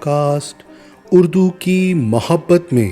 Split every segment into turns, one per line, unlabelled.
Podcast Urdu کی محبت میں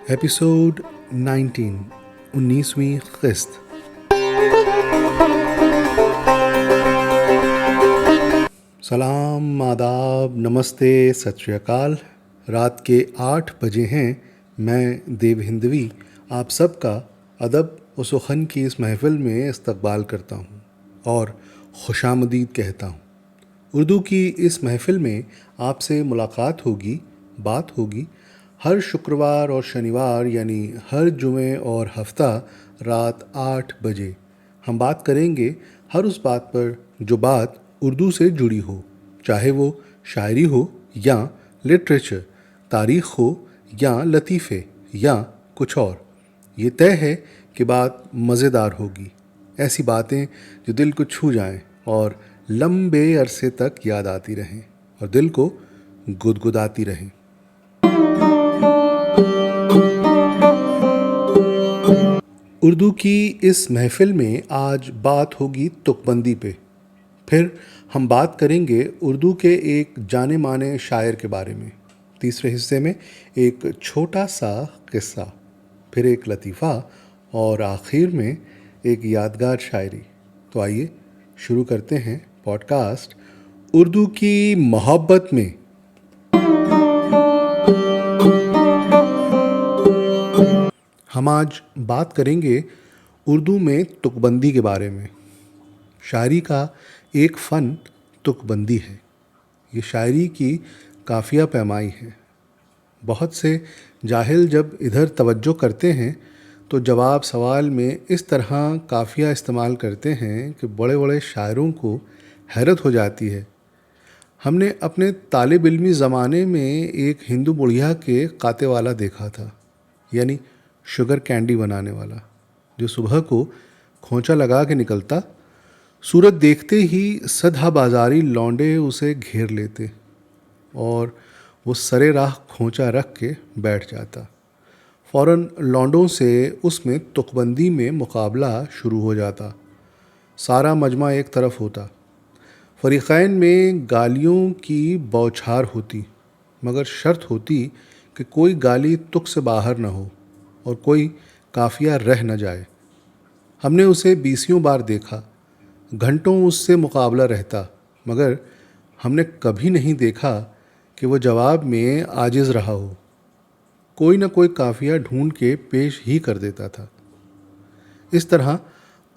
ایپیسوڈ 19ویں قسط۔ سلام، آداب، نمستے، ست شری اکال۔ رات کے 8 بجے ہیں۔ میں دیو ہندوی آپ سب کا ادب و سخن کی اس محفل میں استقبال کرتا ہوں اور خوش آمدید کہتا ہوں۔ اردو کی اس محفل میں آپ سے ملاقات ہوگی، بات ہوگی، ہر شکروار اور شنیوار یعنی ہر جمعے اور ہفتہ رات 8 بجے۔ ہم بات کریں گے ہر اس بات پر جو بات اردو سے جڑی ہو، چاہے وہ شاعری ہو یا لٹریچر، تاریخ ہو یا لطیفے یا کچھ اور۔ یہ طے ہے کہ بات مزیدار ہوگی، ایسی باتیں جو دل کو چھو جائیں اور لمبے عرصے تک یاد آتی رہیں اور دل کو گدگداتی رہیں۔ اردو کی اس محفل میں آج بات ہوگی تک بندی پہ۔ پھر ہم بات کریں گے اردو کے ایک جانے مانے شاعر کے بارے میں۔ تیسرے حصے میں ایک چھوٹا سا قصہ، پھر ایک لطیفہ اور آخر میں ایک یادگار شاعری۔ تو آئیے شروع کرتے ہیں پوڈ کاسٹ اردو کی محبت میں۔ ہم آج بات کریں گے اردو میں تک بندی کے بارے میں۔ شاعری کا ایک فن تک بندی ہے۔ یہ شاعری کی قافیہ پیمائی ہے۔ بہت سے جاہل جب ادھر توجہ کرتے ہیں تو جواب سوال میں اس طرح قافیہ استعمال کرتے ہیں کہ بڑے بڑے شاعروں کو حیرت ہو جاتی ہے۔ ہم نے اپنے طالب علمی زمانے میں ایک ہندو بڑھیا کے قاطے والا دیکھا تھا، یعنی شوگر کینڈی بنانے والا، جو صبح کو کھونچا لگا کے نکلتا، صورت دیکھتے ہی سدھا بازاری لونڈے اسے گھیر لیتے اور وہ سرے راہ کھونچا رکھ کے بیٹھ جاتا۔ فوراً لونڈوں سے اس میں تک بندی میں مقابلہ شروع ہو جاتا۔ سارا مجمع ایک طرف ہوتا، فریقین میں گالیوں کی بوچھار ہوتی، مگر شرط ہوتی کہ کوئی گالی تک سے باہر نہ ہو اور کوئی قافیہ رہ نہ جائے۔ ہم نے اسے 20 بار دیکھا، گھنٹوں اس سے مقابلہ رہتا، مگر ہم نے کبھی نہیں دیکھا کہ وہ جواب میں عاجز رہا ہو۔ کوئی نہ کوئی قافیہ ڈھونڈ کے پیش ہی کر دیتا تھا۔ اس طرح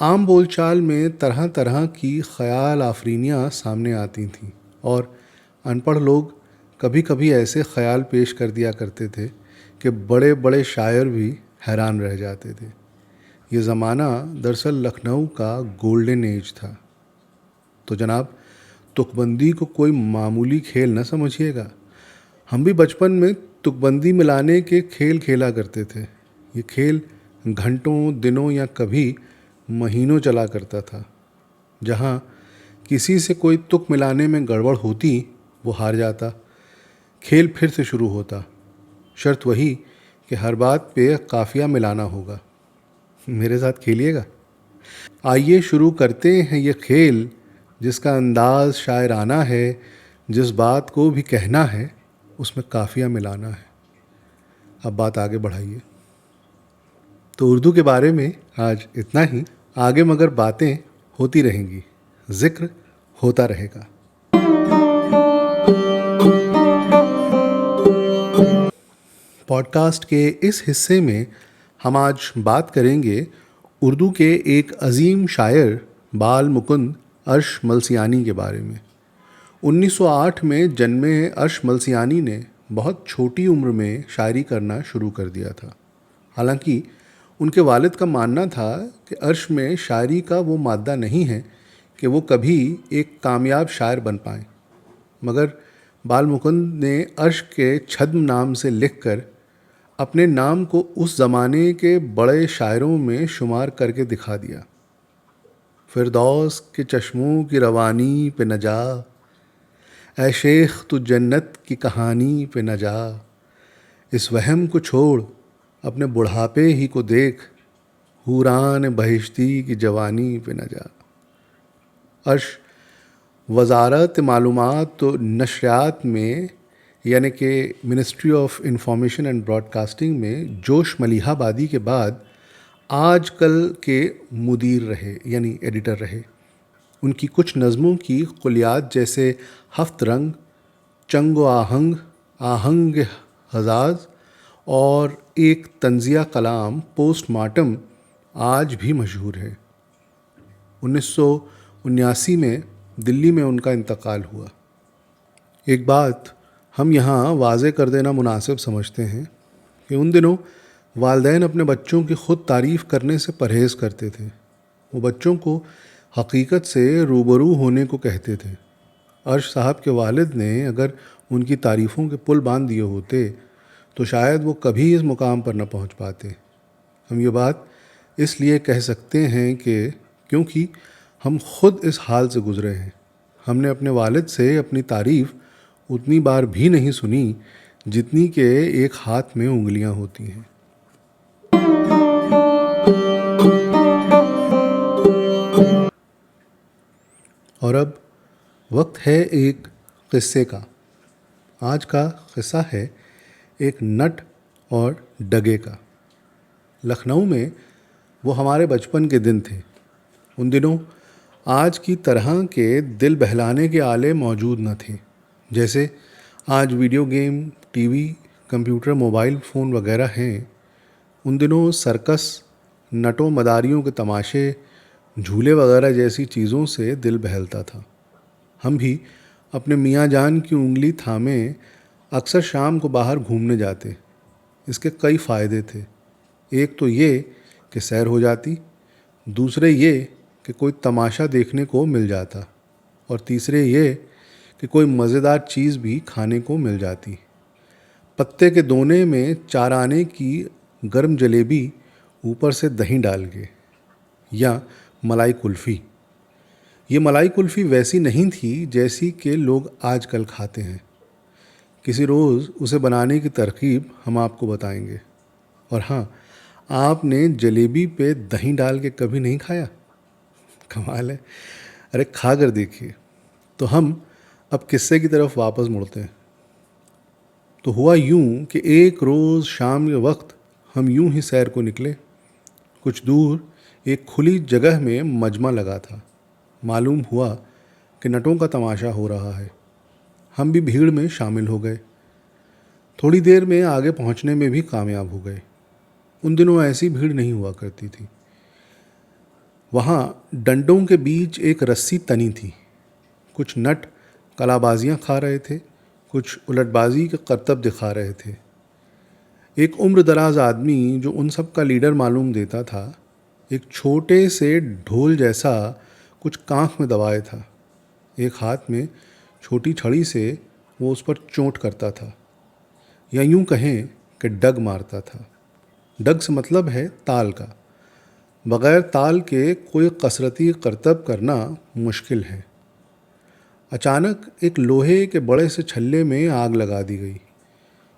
عام بول چال میں طرح طرح کی خیال آفرینیاں سامنے آتی تھیں اور ان پڑھ لوگ کبھی کبھی ایسے خیال پیش کر دیا کرتے تھے کہ بڑے بڑے شاعر بھی حیران رہ جاتے تھے۔ یہ زمانہ دراصل لکھنؤ کا گولڈن ایج تھا۔ تو جناب، تک بندی کو کوئی معمولی کھیل نہ سمجھیے گا۔ ہم بھی بچپن میں تک بندی ملانے کے کھیل کھیلا کرتے تھے۔ یہ کھیل گھنٹوں، دنوں یا کبھی مہینوں چلا کرتا تھا۔ جہاں کسی سے کوئی تک ملانے میں گڑبڑ ہوتی، وہ ہار جاتا۔ کھیل پھر سے شروع ہوتا، شرط وہی کہ ہر بات پہ قافیہ ملانا ہوگا۔ میرے ساتھ کھیلیے گا؟ آئیے شروع کرتے ہیں یہ کھیل جس کا انداز شاعرانہ ہے، جس بات کو بھی کہنا ہے اس میں قافیہ ملانا ہے۔ اب بات آگے بڑھائیے۔ تو اردو کے بارے میں آج اتنا ہی، آگے مگر باتیں ہوتی رہیں گی، ذکر ہوتا رہے گا۔ پوڈ کاسٹ کے اس حصے میں ہم آج بات کریں گے اردو کے ایک عظیم شاعر بال مکند عرش ملسیانی کے بارے میں۔ 1908 میں جنمے عرش ملسیانی نے بہت چھوٹی عمر میں شاعری کرنا شروع کر دیا تھا۔ حالانکہ ان کے والد کا ماننا تھا کہ عرش میں شاعری کا وہ مادہ نہیں ہے کہ وہ کبھی ایک کامیاب شاعر بن پائیں، مگر بال مکند نے عرش کے چھدم نام سے لکھ کر اپنے نام کو اس زمانے کے بڑے شاعروں میں شمار کر کے دکھا دیا۔ فردوس کے چشموں کی روانی پہ نہ جا، اے شیخ تو جنت کی کہانی پہ نہ جا، اس وہم کو چھوڑ اپنے بڑھاپے ہی کو دیکھ، حوران بہشتی کی جوانی پہ نہ جا۔ عرش وزارت معلومات و نشریات میں یعنی کہ ministry of information and broadcasting میں جوش ملیح آبادی کے بعد آج کل کے مدیر رہے یعنی ایڈیٹر رہے. ان کی کچھ نظموں کی کلیات جیسے ہفت رنگ، چنگ و آہنگ، آہنگ ہزاز اور ایک طنزیہ کلام پوسٹ مارٹم آج بھی مشہور ہے. 1979 میں دلی میں ان کا انتقال ہوا. ایک بات ہم یہاں واضح کر دینا مناسب سمجھتے ہیں کہ ان دنوں والدین اپنے بچوں کی خود تعریف کرنے سے پرہیز کرتے تھے. وہ بچوں کو حقیقت سے روبرو ہونے کو کہتے تھے. عرش صاحب کے والد نے اگر ان کی تعریفوں کے پل باندھ دیے ہوتے تو شاید وہ کبھی اس مقام پر نہ پہنچ پاتے. ہم یہ بات اس لیے کہہ سکتے ہیں کہ کیونکہ ہم خود اس حال سے گزرے ہیں. ہم نے اپنے والد سے اپنی تعریف اتنی بار بھی نہیں سنی جتنی کہ ایک ہاتھ میں انگلیاں ہوتی ہیں. اور اب وقت ہے ایک قصے کا. آج کا قصہ ہے ایک نٹ اور ڈگے کا. لکھنؤ میں وہ ہمارے بچپن کے دن تھے. ان دنوں آج کی طرح کے دل بہلانے کے آلے موجود نہ تھے جیسے آج video game, T V, computer, mobile phone وغیرہ ہیں. ان دنوں سرکس، نٹوں مداریوں کے تماشے، جھولے وغیرہ جیسی چیزوں سے دل بہلتا تھا. ہم بھی اپنے میاں جان کی انگلی تھامے اکثر شام کو باہر گھومنے جاتے. اس کے کئی فائدے تھے. ایک تو یہ کہ سیر ہو جاتی، دوسرے یہ کہ کوئی تماشا دیکھنے کو مل جاتا، اور تیسرے یہ کہ کوئی مزیدار چیز بھی کھانے کو مل جاتی. پتے کے دونے میں 4 آنے کی گرم جلیبی اوپر سے دہی ڈال کے، یا ملائی کلفی. یہ ملائی کلفی ویسی نہیں تھی جیسی کہ لوگ آج کل کھاتے ہیں. کسی روز اسے بنانے کی ترکیب ہم آپ کو بتائیں گے. اور ہاں، آپ نے جلیبی پہ دہی ڈال کے کبھی نہیں کھایا؟ کمال ہے. ارے کھا کر دیکھیے. تو ہم اب قصے کی طرف واپس مڑتے ہیں. تو ہوا یوں کہ ایک روز شام کے وقت ہم یوں ہی سیر کو نکلے. کچھ دور ایک کھلی جگہ میں مجمع لگا تھا. معلوم ہوا کہ نٹوں کا تماشا ہو رہا ہے. ہم بھی بھیڑ میں شامل ہو گئے. تھوڑی دیر میں آگے پہنچنے میں بھی کامیاب ہو گئے. ان دنوں ایسی بھیڑ نہیں ہوا کرتی تھی. وہاں ڈنڈوں کے بیچ ایک رسی تنی تھی. کچھ نٹ کلا بازیاں کھا رہے تھے، کچھ الٹ بازی کے کرتب دکھا رہے تھے. ایک عمر دراز آدمی جو ان سب کا لیڈر معلوم دیتا تھا، ایک چھوٹے سے ڈھول جیسا کچھ کانکھ میں دبائے تھا. ایک ہاتھ میں چھوٹی چھڑی سے وہ اس پر چونٹ کرتا تھا، یا یوں کہیں کہ ڈگ مارتا تھا. ڈگ سے مطلب ہے تال کا. بغیر تال کے کوئی کثرتی کرتب کرنا مشکل ہے. اچانک ایک لوہے کے بڑے سے چھلے میں آگ لگا دی گئی.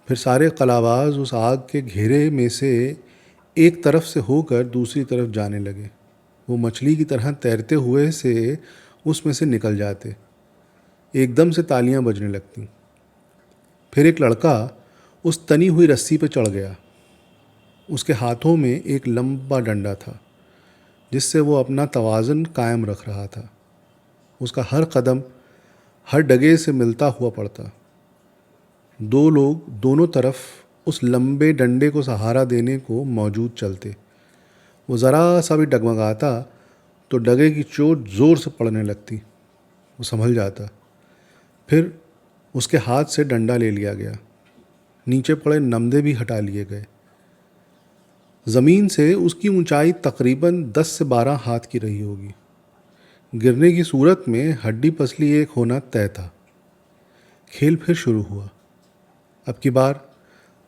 پھر سارے قلاواز اس آگ کے گھیرے میں سے ایک طرف سے ہو کر دوسری طرف جانے لگے. وہ مچھلی کی طرح تیرتے ہوئے سے اس میں سے نکل جاتے. ایک دم سے تالیاں بجنے لگتیں. پھر ایک لڑکا اس تنی ہوئی رسی پہ چڑھ گیا. اس کے ہاتھوں میں ایک لمبا ڈنڈا تھا جس سے وہ اپنا توازن قائم رکھ رہا تھا. اس کا ہر قدم ہر ڈگے سے ملتا ہوا پڑتا. 2 لوگ دونوں طرف اس لمبے ڈنڈے کو سہارا دینے کو موجود چلتے. وہ ذرا سا بھی ڈگمگاتا تو ڈگے کی چوٹ زور سے پڑنے لگتی. وہ سنبھل جاتا. پھر اس کے ہاتھ سے ڈنڈا لے لیا گیا. نیچے پڑے نمدے بھی ہٹا لیے گئے. زمین سے اس کی اونچائی تقریباً 10 سے 12 ہاتھ کی رہی ہوگی. گرنے کی صورت میں ہڈی پسلی ایک ہونا طے تھا. کھیل پھر شروع ہوا. اب کی بار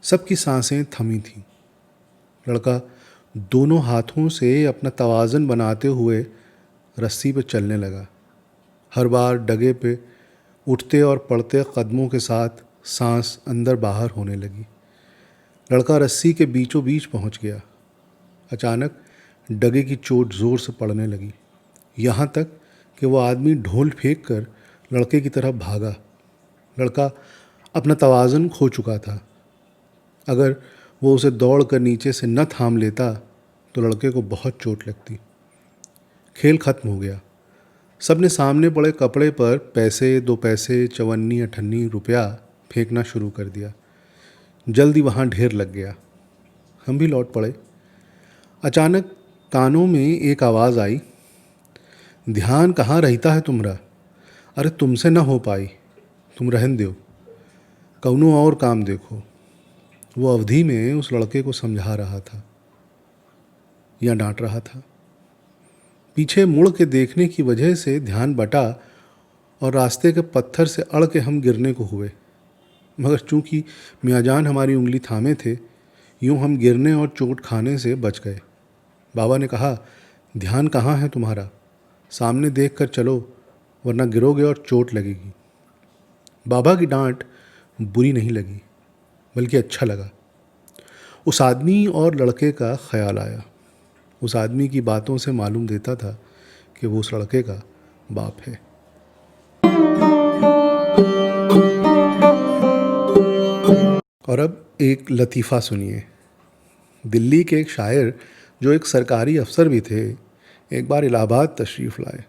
سب کی سانسیں تھمی تھیں. لڑکا دونوں ہاتھوں سے اپنا توازن بناتے ہوئے رسی پہ چلنے لگا. ہر بار ڈگے پہ اٹھتے اور پڑتے قدموں کے ساتھ سانس اندر باہر ہونے لگی. لڑکا رسی کے بیچوں بیچ پہنچ گیا. اچانک ڈگے کی چوٹ زور سے پڑنے لگی، یہاں تک کہ وہ آدمی ڈھول پھینک کر لڑکے کی طرف بھاگا۔ لڑکا اپنا توازن کھو چکا تھا۔ اگر وہ اسے دوڑ کر نیچے سے نہ تھام لیتا تو لڑکے کو بہت چوٹ لگتی۔ کھیل ختم ہو گیا۔ سب نے سامنے پڑے کپڑے پر پیسے، 2 پیسے، 54 58 روپیہ پھینکنا شروع کر دیا۔ جلدی وہاں ڈھیر لگ گیا۔ ہم بھی لوٹ پڑے۔ اچانک کانوں میں ایک آواز آئی، دھیان کہاں رہتا ہے تمہرا؟ ارے تم سے نہ ہو پائی، تم رہن دیو، کونوں اور کام دیکھو۔ وہ اودھی میں اس لڑکے کو سمجھا رہا تھا یا ڈانٹ رہا تھا۔ پیچھے مڑ کے دیکھنے کی وجہ سے دھیان بٹا اور راستے کے پتھر سے اڑ کے ہم گرنے کو ہوئے، مگر چونکہ میاں جان ہماری انگلی تھامے تھے، یوں ہم گرنے اور چوٹ کھانے سے بچ گئے۔ بابا نے کہا، دھیان کہاں ہے تمہارا؟ سامنے دیکھ کر چلو ورنہ گرو گے اور چوٹ لگے گی۔ بابا کی ڈانٹ بری نہیں لگی بلکہ اچھا لگا۔ اس آدمی اور لڑکے کا خیال آیا۔ اس آدمی کی باتوں سے معلوم دیتا تھا کہ وہ اس لڑکے کا باپ ہے۔ اور اب ایک لطیفہ سنیے۔ دلی کے ایک شاعر جو ایک سرکاری افسر بھی تھے، ایک بار الہ آباد تشریف لائے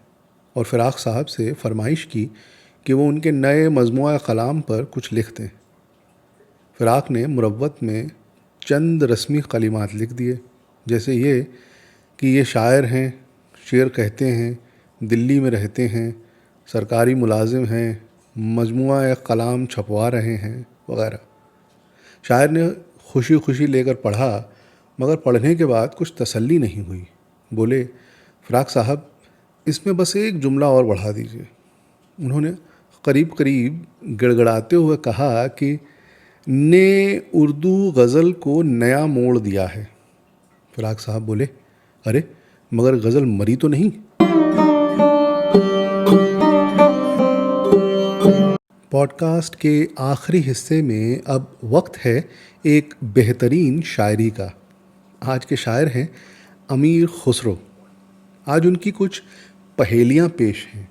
اور فراق صاحب سے فرمائش کی کہ وہ ان کے نئے مجموعہ کلام پر کچھ لکھ دیں۔ فراق نے مروت میں چند رسمی کلمات لکھ دیے، جیسے یہ کہ یہ شاعر ہیں، شعر کہتے ہیں، دلی میں رہتے ہیں، سرکاری ملازم ہیں، مجموعہ کلام چھپوا رہے ہیں وغیرہ۔ شاعر نے خوشی خوشی لے کر پڑھا، مگر پڑھنے کے بعد کچھ تسلی نہیں ہوئی۔ بولے، فراق صاحب اس میں بس ایک جملہ اور بڑھا دیجیے۔ انہوں نے قریب گڑ گڑاتے ہوئے کہا کہ نے اردو غزل کو نیا موڑ دیا ہے۔ فراق صاحب بولے، ارے مگر غزل مری تو نہیں؟ پوڈ کاسٹ کے آخری حصے میں اب وقت ہے ایک بہترین شاعری کا۔ آج کے شاعر ہیں امیر خسرو۔ آج ان کی کچھ پہیلیاں پیش ہیں۔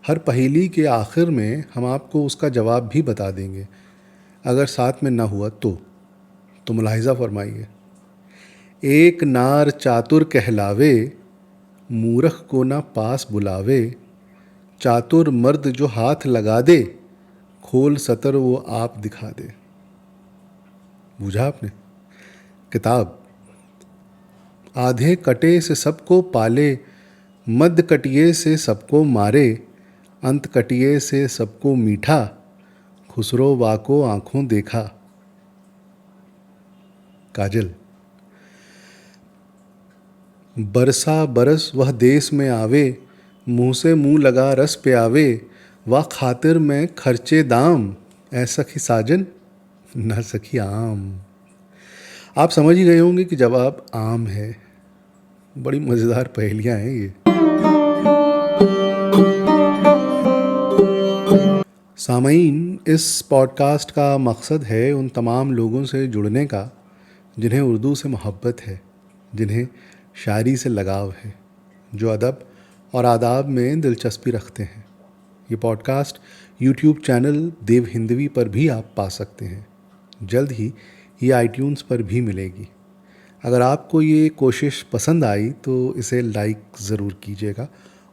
ہر پہیلی کے آخر میں ہم آپ کو اس کا جواب بھی بتا دیں گے۔ اگر ساتھ میں نہ ہوا تو ملاحظہ فرمائیے۔ ایک نار چاتر کہلاوے، مورخ کو نہ پاس بلاوے، چاتر مرد جو ہاتھ لگا دے، کھول سطر وہ آپ دکھا دے۔ بوجھا آپ نے؟ کتاب آدھے کٹے سے سب کو پالے، مد کٹیے سے سب کو مارے، انت کٹیے سے سب کو میٹھا، خسرو وا کو آنکھوں دیکھا۔ کاجل برسا برس وہ دیس میں آوے، منہ سے منہ لگا رس پہ آوے، واہ خاطر میں خرچے دام، اے سخی ساجن نہ سخی عام۔ آپ سمجھ ہی گئے ہوں گے کہ جواب عام ہے۔ بڑی مزیدار پہیلیاں ہیں یہ۔ سامعین، اس پوڈ کاسٹ کا مقصد ہے ان تمام لوگوں سے جڑنے کا جنہیں اردو سے محبت ہے، جنہیں شاعری سے لگاؤ ہے، جو ادب اور آداب میں دلچسپی رکھتے ہیں۔ یہ پوڈ کاسٹ یوٹیوب چینل دیو ہندوی پر بھی آپ پا سکتے ہیں۔ جلد ہی یہ iTunes پر بھی ملے گی۔ اگر آپ کو یہ کوشش پسند آئی تو اسے لائک ضرور کیجیے گا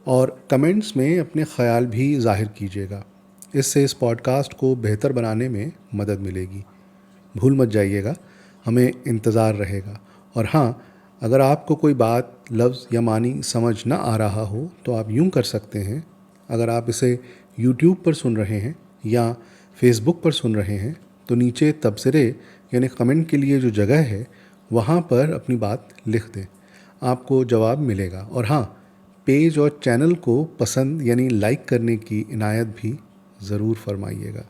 اور کمنٹس میں اپنے خیال بھی ظاہر کیجیے گا۔ اس سے اس پوڈ کاسٹ کو بہتر بنانے میں مدد ملے گی۔ بھول مت جائیے گا، ہمیں انتظار رہے گا۔ اور ہاں، اگر آپ کو کوئی بات، لفظ یا معنی سمجھ نہ آ رہا ہو تو آپ یوں کر سکتے ہیں۔ اگر آپ اسے یوٹیوب پر سن رہے ہیں یا فیس بک پر سن رہے ہیں تو نیچے تبصرے یعنی کمنٹ کے لیے جو جگہ ہے وہاں پر اپنی بات لکھ دیں، آپ کو جواب ملے گا۔ اور ہاں، پیج اور چینل کو پسند یعنی لائک کرنے کی عنایت بھی ضرور فرمائیے گا۔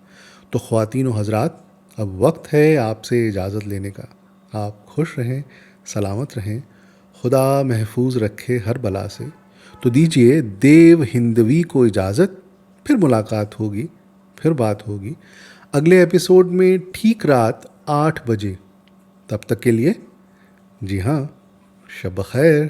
تو خواتین و حضرات، اب وقت ہے آپ سے اجازت لینے کا۔ آپ خوش رہیں، سلامت رہیں، خدا محفوظ رکھے ہر بلا سے۔ تو دیجیے دیو ہندوی کو اجازت، پھر ملاقات ہوگی، پھر بات ہوگی اگلے ایپیسوڈ میں ٹھیک رات 8 بجے۔ تب تک کے لیے جی ہاں، شب بخیر۔